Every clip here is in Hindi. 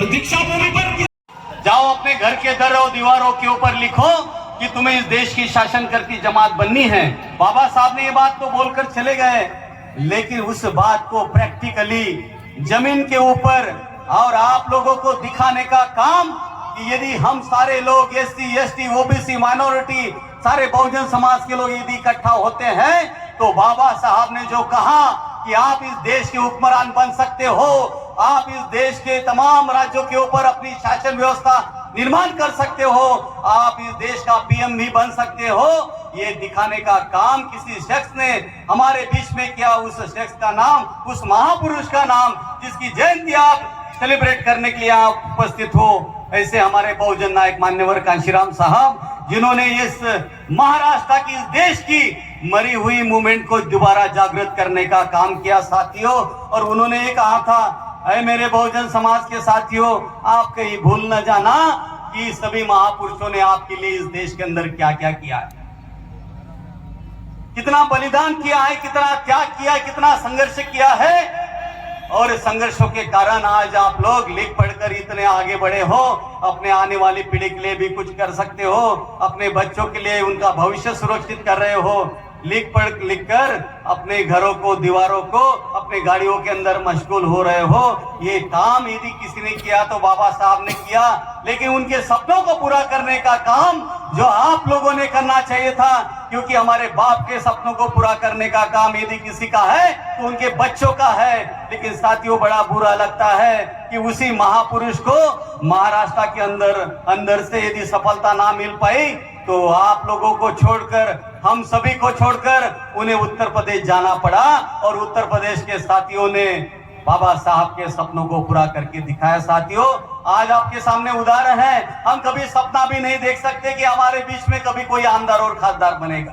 दीक्षा भूमि पर जाओ, अपने घर के दर और दीवारों के ऊपर लिखो कि तुम्हें इस देश की शासन करती जमात बननी है। बाबा साहब ने ये बात तो बोलकर चले गए, लेकिन उस बात को प्रैक्टिकली जमीन के ऊपर और आप लोगों को दिखाने का काम कि यदि हम सारे लोग एससी, एसटी, ओबीसी, माइनॉरिटी, सारे बहुजन समाज के लोग यदि इकट्ठा होते हैं तो बाबा साहब ने जो कहा कि आप इस देश के हुक्मरान बन सकते हो, आप इस देश के तमाम राज्यों के ऊपर अपनी शासन व्यवस्था निर्माण कर सकते हो, आप इस देश का पीएम भी बन सकते हो, ये दिखाने का काम किसी शख्स ने हमारे बीच में किया। उस शख्स का नाम, उस महापुरुष का नाम जिसकी जयंती आप सेलिब्रेट करने के लिए आप उपस्थित हो, ऐसे हमारे बहुजन नायक मान्यवर कांशीराम साहब, जिन्होंने इस महाराष्ट्र की, इस देश की मरी हुई मूवमेंट को दोबारा जागृत करने का काम किया साथियों। और उन्होंने ये कहा था, अरे मेरे बहुजन समाज के साथियों, आप कहीं भूल न जाना कि सभी महापुरुषों ने आपके लिए इस देश के अंदर क्या क्या किया है, कितना बलिदान किया है, कितना त्याग किया है, कितना संघर्ष किया है। और संघर्षों के कारण आज आप लोग लिख पढ़कर इतने आगे बढ़े हो, अपने आने वाली पीढ़ी के लिए भी कुछ कर सकते हो, अपने बच्चों के लिए उनका भविष्य सुरक्षित कर रहे हो, लिख पढ़ लिख कर अपने घरों को, दीवारों को, अपने गाड़ियों के अंदर मशगूल हो रहे हो। ये काम यदि किसी ने किया तो बाबा साहब ने किया, लेकिन उनके सपनों को पूरा करने का काम जो आप लोगों ने करना चाहिए था, क्योंकि हमारे बाप के सपनों को पूरा करने का काम यदि किसी का है तो उनके बच्चों का है। लेकिन साथियों, बड़ा बुरा लगता है कि उसी महापुरुष को महाराष्ट्र के अंदर से यदि सफलता ना मिल पाई तो आप लोगों को छोड़कर, हम सभी को छोड़कर उन्हें उत्तर प्रदेश जाना पड़ा। और उत्तर प्रदेश के साथियों ने बाबा साहब के सपनों को पूरा करके दिखाया। साथियों, आज आपके सामने उदाहरण है, हम कभी सपना भी नहीं देख सकते कि हमारे बीच में कभी कोई आमदार और खासदार बनेगा,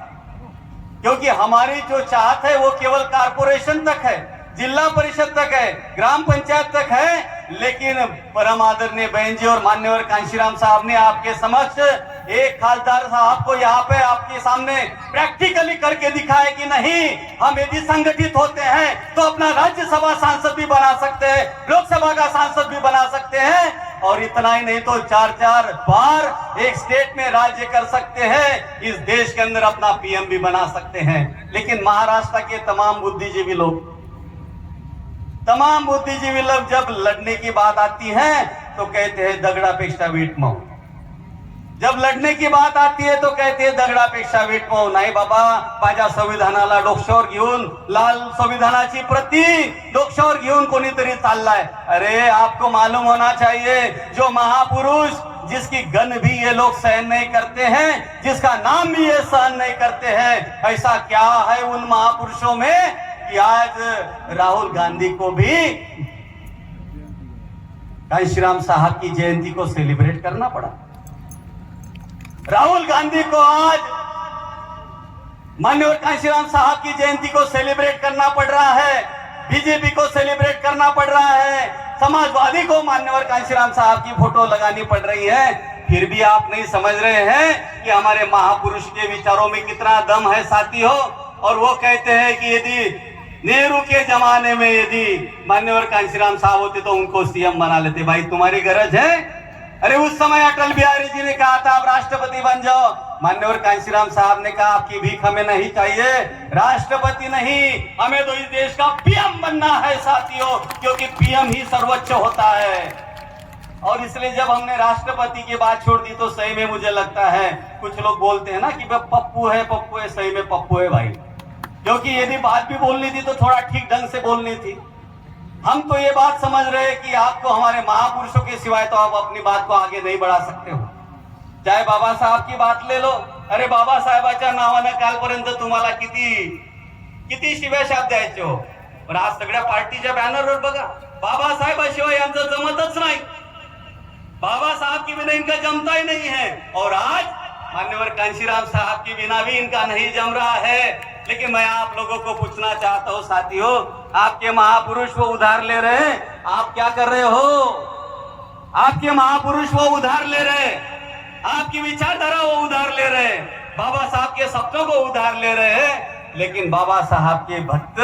क्योंकि हमारी जो चाहत है वो केवल कारपोरेशन तक है, जिला परिषद तक है, ग्राम पंचायत तक है। लेकिन परम आदरणीय बहन जी और मान्यवर कांशीराम साहब ने आपके समक्ष एक खासदार साहब को यहाँ पे आपके सामने प्रैक्टिकली करके दिखाया कि नहीं, हम यदि संगठित होते हैं तो अपना राज्यसभा सांसद भी बना सकते हैं, लोकसभा का सांसद भी बना सकते हैं, और इतना ही नहीं तो 4-4 बार एक स्टेट में राज्य कर सकते हैं, इस देश के अंदर अपना पीएम भी बना सकते हैं। लेकिन महाराष्ट्र के तमाम बुद्धिजीवी लोग जब लड़ने की बात आती है तो कहते हैं दगडापेक्षा वीट मऊ, जब लढणे की बात आती है तो कहते हैं दगडापेक्षा वीट मऊ. नाही बाबा, माझ्या संविधानाला डोक्यावर घेऊन, लाल संविधानाची प्रति डोक्यावर घेऊन कोणीतरी चाललाय. अरे आपको मालूम होना चाहिए, जो महापुरुष जिसकी गन भी ये लोग सहन नहीं करते हैं, जिसका नाम भी ये सहन नहीं करते हैं, ऐसा क्या है उन महापुरुषों में कि आज राहुल गांधी को भी कांशीराम साहब की जयंती को सेलिब्रेट करना पड़ा. राहुल गांधी को आज माननीय कांशीराम साहब की जयंती को सेलिब्रेट करना पड़ रहा है, बीजेपी को सेलिब्रेट करना पड़ रहा है, समाजवादी को माननीय कांशीराम साहब की फोटो लगानी पड़ रही है. फिर भी आप नहीं समझ रहे हैं कि हमारे महापुरुष के विचारों में कितना दम है साथियों. और वो कहते हैं कि यदि नेहरू के जमाने में यदि मान्यवर कांशीराम साहब होते तो उनको सीएम बना लेते. भाई तुम्हारी गरज है? अरे उस समय अटल बिहारी जी ने कहा था आप राष्ट्रपति बन जाओ. मान्यवर कांशीराम साहब ने कहा आपकी भीख हमें नहीं चाहिए, राष्ट्रपति नहीं, हमें तो इस देश का पीएम बनना है साथियों, क्योंकि पीएम ही सर्वोच्च होता है. और इसलिए जब हमने राष्ट्रपति की बात छोड़ दी तो सही में मुझे लगता है, कुछ लोग बोलते हैं ना कि पप्पू है, सही में पप्पू है भाई. क्योंकि यदि बात भी बोलनी थी तो थोड़ा ठीक ढंग से बोलनी थी. हम तो ये बात समझ रहे हैं कि आपको हमारे महापुरुषों के सिवाय तो आप अपनी बात को आगे नहीं बढ़ा सकते हो. चाहे बाबा साहब की बात ले लो. अरे बाबा साहेबाच्या नावानं कालपर्यंत तुम्हाला किती शिव्या शाप द्यायचे हो, पण आज सगळ्या पार्टीच्या बॅनरवर बघा बाबासाहेबाशिवाय यांचं जमतच नाही. बाबा साहब की बिना इनका जमता ही नहीं है. और आज मान्यवर कांशीराम साहब की बिना भी इनका नहीं जम रहा है. लेकिन मैं आप लोगों को पूछना चाहता हूं साथियों, आपके महापुरुष वो उधार ले रहे हैं, आप क्या कर रहे हो? आपके महापुरुष वो उधार ले रहे, आपकी विचारधारा वो उधार ले रहे, बाबा साहब के सपनों को उधार ले रहे हैं. लेकिन बाबा साहब के भक्त,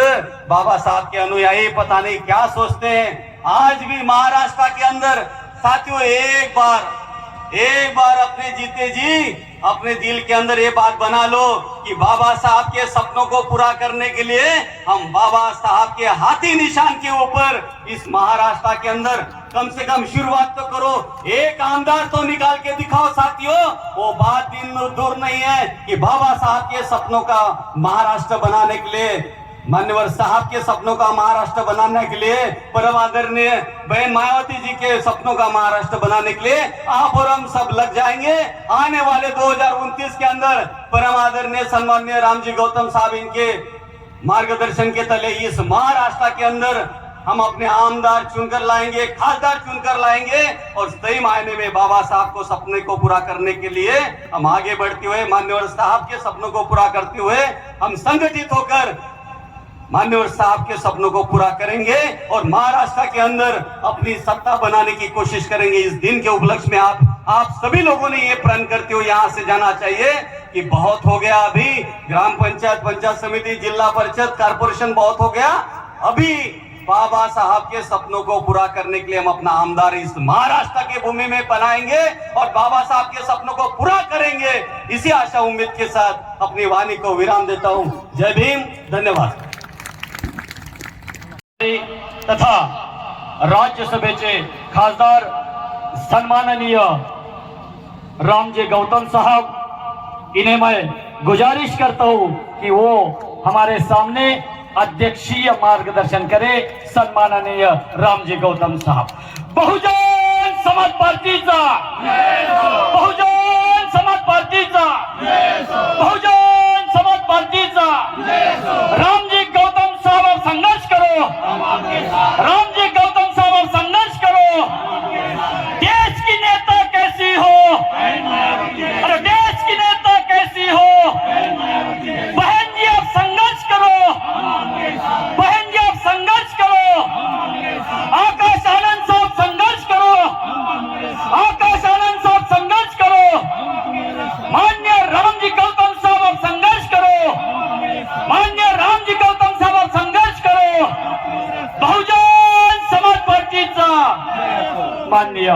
बाबा साहब के अनुयायी पता नहीं क्या सोचते हैं। आज भी महाराष्ट्र के अंदर साथियों एक बार अपने जीते जी अपने दिल के अंदर ये बात बना लो कि बाबा साहब के सपनों को पूरा करने के लिए हम बाबा साहब के हाथी निशान के ऊपर इस महाराष्ट्र के अंदर कम से कम शुरुआत तो करो। एक आमदार तो निकाल के दिखाओ साथियों। वो बात दिन दूर नहीं है कि बाबा साहब के सपनों का महाराष्ट्र बनाने के लिए, मान्यवर साहब के सपनों का महाराष्ट्र बनाने के लिए, परम आदरणीय बहन मायावती जी के सपनों का महाराष्ट्र बनाने के लिए आप और हम सब लग जाएंगे। आने वाले 2029 के अंदर परम आदरणीय सम्माननीय रामजी गौतम साहब इनके मार्गदर्शन के तले इस महाराष्ट्र के अंदर हम अपने आमदार चुनकर लाएंगे, खासदार चुनकर लाएंगे और सही मायने में बाबा साहब को सपने को पूरा करने के लिए हम आगे बढ़ते हुए, मान्यवर साहब के सपनों को पूरा करते हुए हम संगठित होकर मान्यवर साहब के सपनों को पूरा करेंगे और महाराष्ट्र के अंदर अपनी सत्ता बनाने की कोशिश करेंगे। इस दिन के उपलक्ष्य में आप सभी लोगों ने ये प्रण करते हुए यहाँ से जाना चाहिए कि बहुत हो गया। अभी ग्राम पंचायत, पंचायत समिति, जिला परिषद, कारपोरेशन बहुत हो गया। अभी बाबा साहब के सपनों को पूरा करने के लिए हम अपना आमदार इस महाराष्ट्र के भूमि में बनाएंगे और बाबा साहब के सपनों को पूरा करेंगे। इसी आशा उम्मीद के साथ अपनी वाणी को विराम देता हूँ। जय भीम, धन्यवाद। तथा राज्यसभेचे खासदार सन्माननीय रामजी गौतम साहब, इन्हें मैं गुजारिश करता हूं कि वो हमारे सामने अध्यक्षीय मार्गदर्शन करे। सन्माननीय रामजी गौतम साहब। बहुजन समाज पार्टीचा, बहुजन समाज पार्टीचा, बहुजन समाज पार्टीचा रामजी गौतम साहब संघर्ष करो, रामजी गौतम साहब संघर्ष करो। देश की नेता कैसी हो, अरे देश की नेता कैसी हो, बहन जी आप संघर्ष करो, बहन जी आप संघर्ष करो। आकाश आनंद साहब संघर्ष करो, आकाश आनंद साहब संघर्ष करो। मान्य रामजी गौतम साहब आप संघर्ष करो, मान्य रामजी गौतम साहब आप संघर्ष करो। बहुजन समाज पार्टीचा माननीय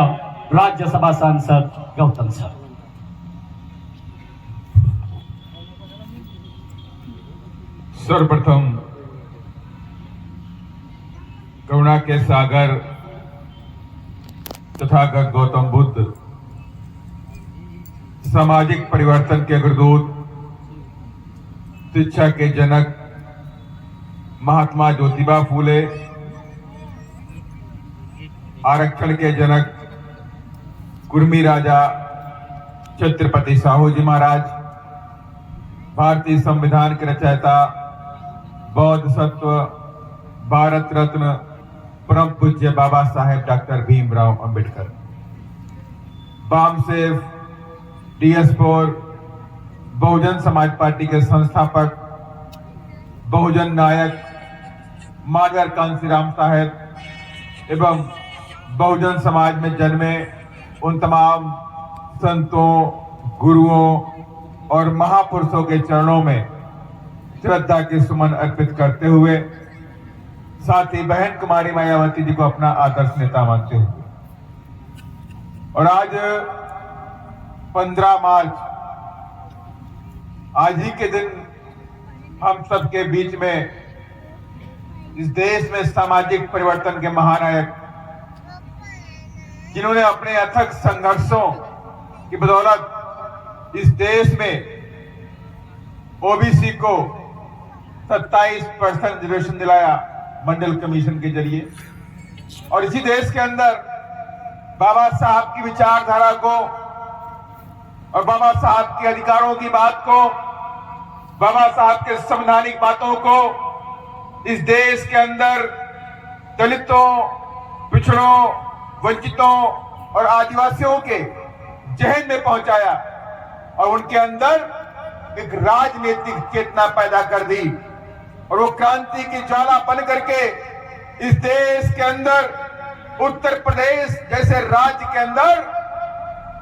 राज्यसभा सांसद गौतम साहब। सर्वप्रथम करुणा के सागर तथागत गौतम बुद्ध, सामाजिक परिवर्तन के अग्रदूत, शिक्षा के जनक महात्मा ज्योतिबा फूले, आरक्षण के जनक कुर्मी राजा छत्रपति साहू जी महाराज, भारतीय संविधान के रचयिता, बौद्ध सत्व, भारत रत्न परम पूज्य Baba Saheb doctor Bhimrao Ambedkar, BAMCEF, DS4, Bahujan Samaj party के संस्थापक, बहुजन नायक मानवर कांसीराम साहेब एवं बहुजन समाज में जन्मे उन तमाम संतों, गुरुओं और महापुरुषों के चरणों में श्रद्धा के सुमन अर्पित करते हुए, साथ ही बहन कुमारी मायावती जी को अपना आदर्श नेता मानते हुए, और आज 15 मार्च, आज ही के दिन हम सबके बीच में इस देश में सामाजिक परिवर्तन के महानायक, जिन्होंने अपने अथक संघर्षों की बदौलत इस देश में ओबीसी को 27% रिजर्वेशन दिलाया मंडल कमीशन के जरिए, और इसी देश के अंदर बाबा साहब की विचारधारा को और बाबा साहब के अधिकारों की बात को, बाबा साहब के संवैधानिक बातों को इस देश के अंदर दलितों, पिछड़ों, वंचितों और आदिवासियों के जहन में पहुंचाया और उनके अंदर एक राजनीतिक चेतना पैदा कर दी, और वो क्रांति की ज्वाला बन करके इस देश के अंदर उत्तर प्रदेश जैसे राज्य के अंदर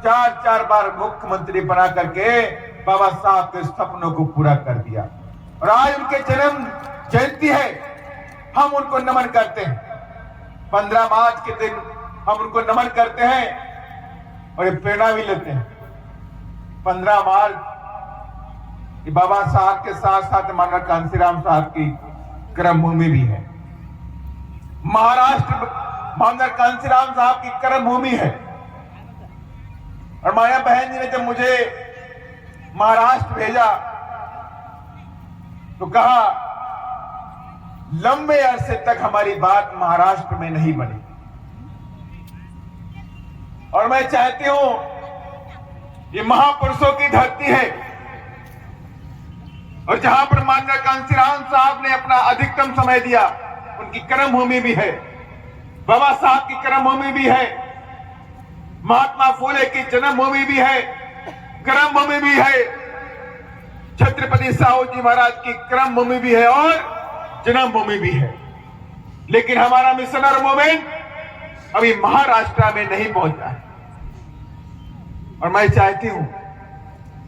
4 बार मुख्यमंत्री बना करके बाबा साहब के सपनों को पूरा कर दिया। और आज उनके जन्म जयंती है, हम उनको नमन करते हैं। 15 मार्च के दिन हम उनको नमन करते हैं और ये प्रेरणा भी लेते हैं। 15 मार्च ये बाबा साहब के साथ साथ माननीय कांशीराम साहब की कर्मभूमि भी है। महाराष्ट्र माननीय कांशीराम साहब की कर्मभूमि है। और माया बहन जी ने जब मुझे महाराष्ट्र भेजा तो कहा लंबे अरसे तक हमारी बात महाराष्ट्र में नहीं बनी, और मैं चाहती हूं ये महापुरुषों की धरती है, और जहां पर माननीय कांशीराम साहब ने अपना अधिकतम समय दिया, उनकी कर्मभूमि भी है, बाबा साहब की कर्मभूमि भी है, महात्मा फुले की जन्मभूमि भी है, कर्मभूमि भी है, छत्रपति साहू जी महाराज की कर्मभूमि भी है और जन्मभूमि भी है। लेकिन हमारा मिशनर मूवमेंट अभी महाराष्ट्र में नहीं पहुंचा है, और मैं चाहती हूं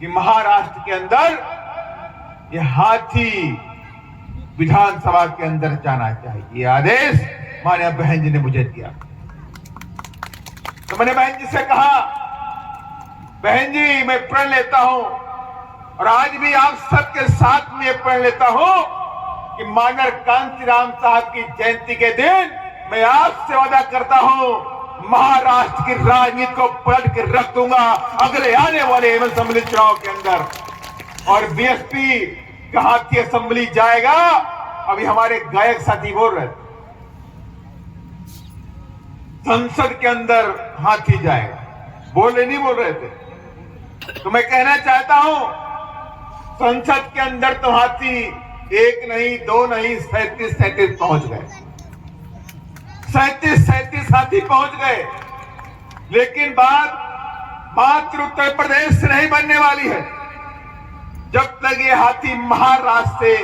कि महाराष्ट्र के अंदर ये हाथी विधानसभा के अंदर जाना चाहिए। ये आदेश माननीय बहन जी ने मुझे दिया। तो मैंने बहन जी से कहा, बहन जी मैं प्रण लेता हूं और आज भी आप सबके साथ में प्रण लेता हूं कि माननीय कांशीराम साहब की जयंती के दिन मैं आपसे वादा करता हूं महाराष्ट्र की राजनीति को पलट कर रख दूंगा अगले आने वाले असेंबली चुनाव के अंदर। और बीएसपी का हाथी असेंबली जाएगा। अभी हमारे गायक साथी बोल रहे थे संसद के अंदर हाथी जाएगा, नहीं बोल रहे थे। तो मैं कहना चाहता हूं संसद के अंदर तो हाथी एक नहीं, दो नहीं, 37 पहुंच गए, 37 हाथी पहुंच गए। लेकिन बात मात्र उत्तर प्रदेश से नहीं बनने वाली है। जब तक ये हाथी महाराष्ट्र से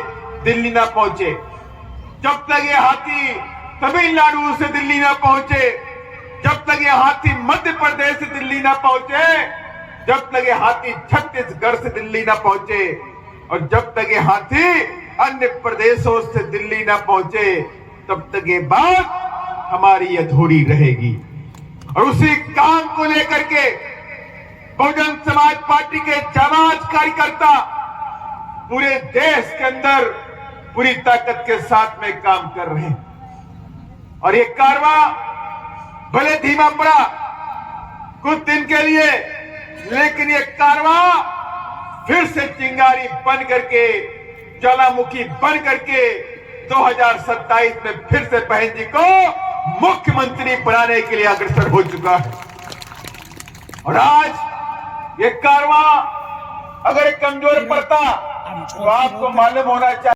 दिल्ली ना पहुंचे, जब तक ये हाथी तमिलनाडु से दिल्ली ना पहुंचे, जब तक ये हाथी मध्य प्रदेश से दिल्ली ना पहुंचे, जब तक ये हाथी छत्तीसगढ़ से दिल्ली ना पहुंचे, और जब तक ये हाथी अन्य प्रदेशों से दिल्ली ना पहुंचे, तब तक ये बात हमारी अधूरी रहेगी। और उसी काम को लेकर के बहुजन समाज पार्टी के जाबाज कार्यकर्ता पूरे देश के अंदर पूरी ताकत के साथ में काम कर रहे हैं। और ये कारवां भले धीमा पड़ा कुछ दिन के लिए, लेकिन ये कारवां फिर से चिंगारी बन करके, ज्वालामुखी बन करके 2027 में फिर से बहन जी को मुख्यमंत्री बनाने के लिए अग्रसर हो चुका है। और आज ये कारवां अगर कमजोर पड़ता तो आपको मालूम होना चाहिए।